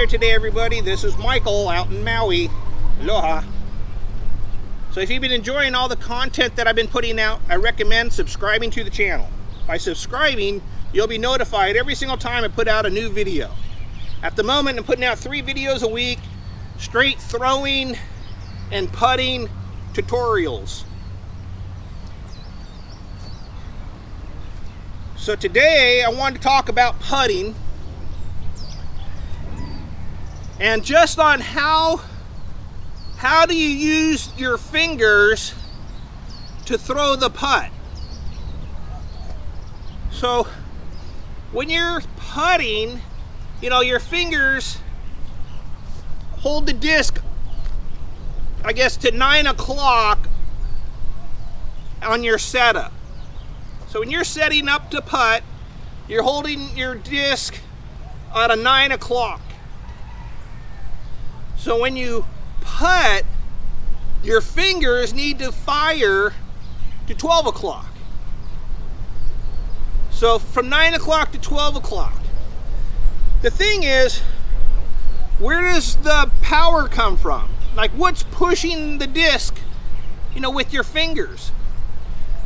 doing today, everybody? This is Michael out in Maui. Aloha. So if you've been enjoying all the content that I've been putting out, I recommend subscribing to the channel. By subscribing, you'll be notified every single time I put out a new video. At the moment, I'm putting out 3 videos a week, straight throwing and putting tutorials. So today I wanted to talk about putting and just on how do you use your fingers to throw the putt. So when you're putting, you know, your fingers hold the disc, I guess, to 9 o'clock on your setup. So when you're setting up to putt, you're holding your disc at a 9 o'clock. So when you putt, your fingers need to fire to 12 o'clock. So from 9 o'clock to 12 o'clock. The thing is, where does the power come from? Like, what's pushing the disc, you know, with your fingers?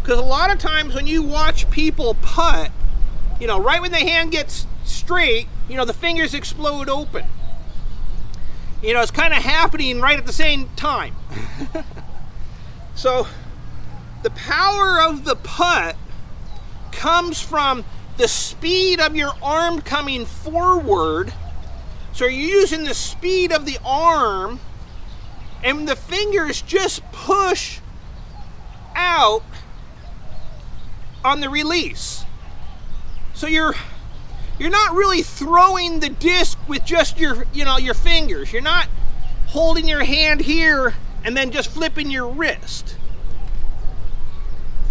Because a lot of times when you watch people putt, you know, right when the hand gets straight, you know, the fingers explode open. You know, it's kind of happening right at the same time. So the power of the putt comes from the speed of your arm coming forward. So you're using the speed of the arm, and the fingers just push out on the release. So you're not really throwing the disc with just your fingers. You're not holding your hand here and then just flipping your wrist.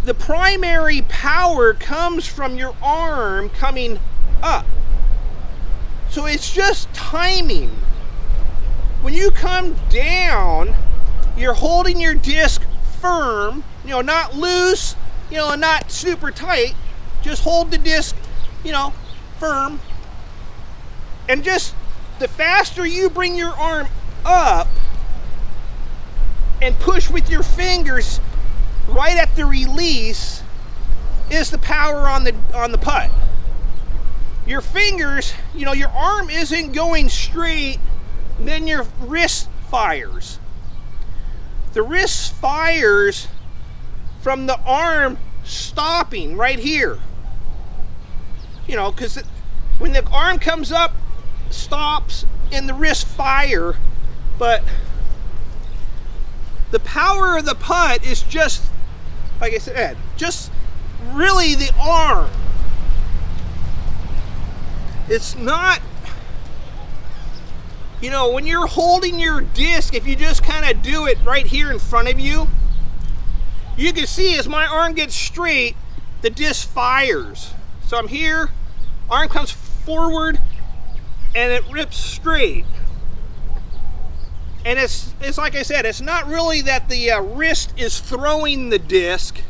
The primary power comes from your arm coming up. So it's just timing. When you come down, you're holding your disc firm, you know, not loose, you know, not super tight. Just hold the disc, you know, firm. And just the faster you bring your arm up and push with your fingers right at the release is the power on the putt. Your fingers, you know, your arm isn't going straight, then your wrist fires. The wrist fires from the arm stopping right here. You know, because when the arm comes up, stops, and the wrist fire, but the power of the putt is just, like I said, just really the arm. It's not, you know, when you're holding your disc, if you just kind of do it right here in front of you, you can see as my arm gets straight, the disc fires. So I'm here, arm comes forward, and it rips straight. And it's like I said, it's not really that the wrist is throwing the disc.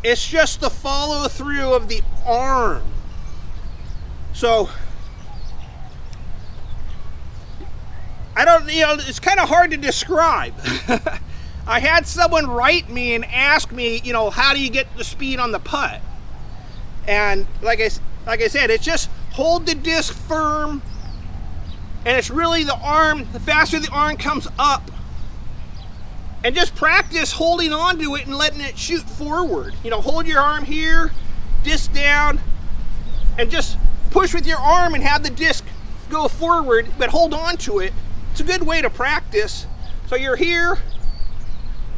It's just the follow through of the arm. So I don't, you know, it's kind of hard to describe. I had someone write me and ask me, you know, how do you get the speed on the putt? And like I said, it's just hold the disc firm, and it's really the arm, the faster the arm comes up, and just practice holding on to it and letting it shoot forward. You know, hold your arm here, disc down, and just push with your arm and have the disc go forward, but hold on to it. It's a good way to practice. So you're here,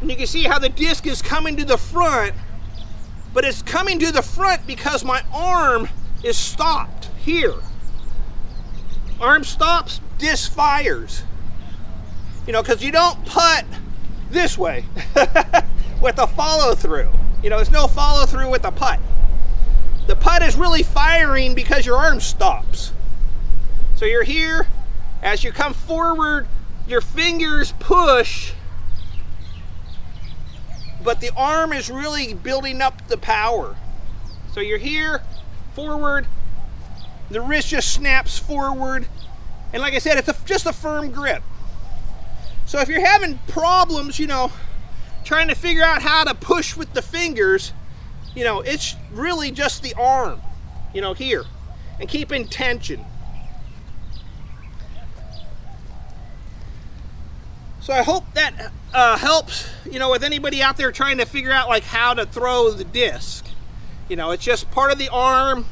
and you can see how the disc is coming to the front, but it's coming to the front because my arm is stopped here. Arm stops, disc fires. You know, because you don't putt this way with a follow through. You know, there's no follow through with a putt. The putt is really firing because your arm stops. So you're here, as you come forward, your fingers push, but the arm is really building up the power. So you're here, forward, the wrist just snaps forward, And like I said, it's just a firm grip. So if you're having problems, you know, trying to figure out how to push with the fingers, you know, it's really just the arm, you know, here. And keep in tension. So I hope that helps, you know, with anybody out there trying to figure out like how to throw the disc. You know, it's just part of the arm.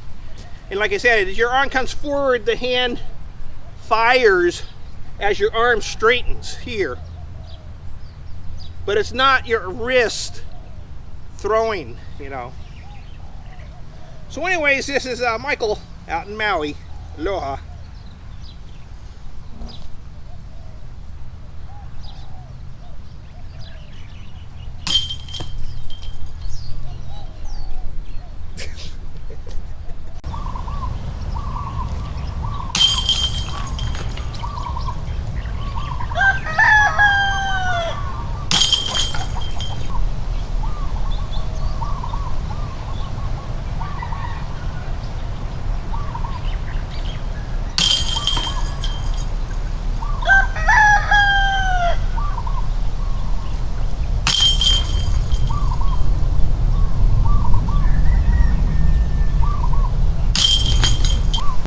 And like I said, as your arm comes forward, the hand fires as your arm straightens here. But it's not your wrist throwing, you know. So anyways, this is Michael out in Maui. Aloha.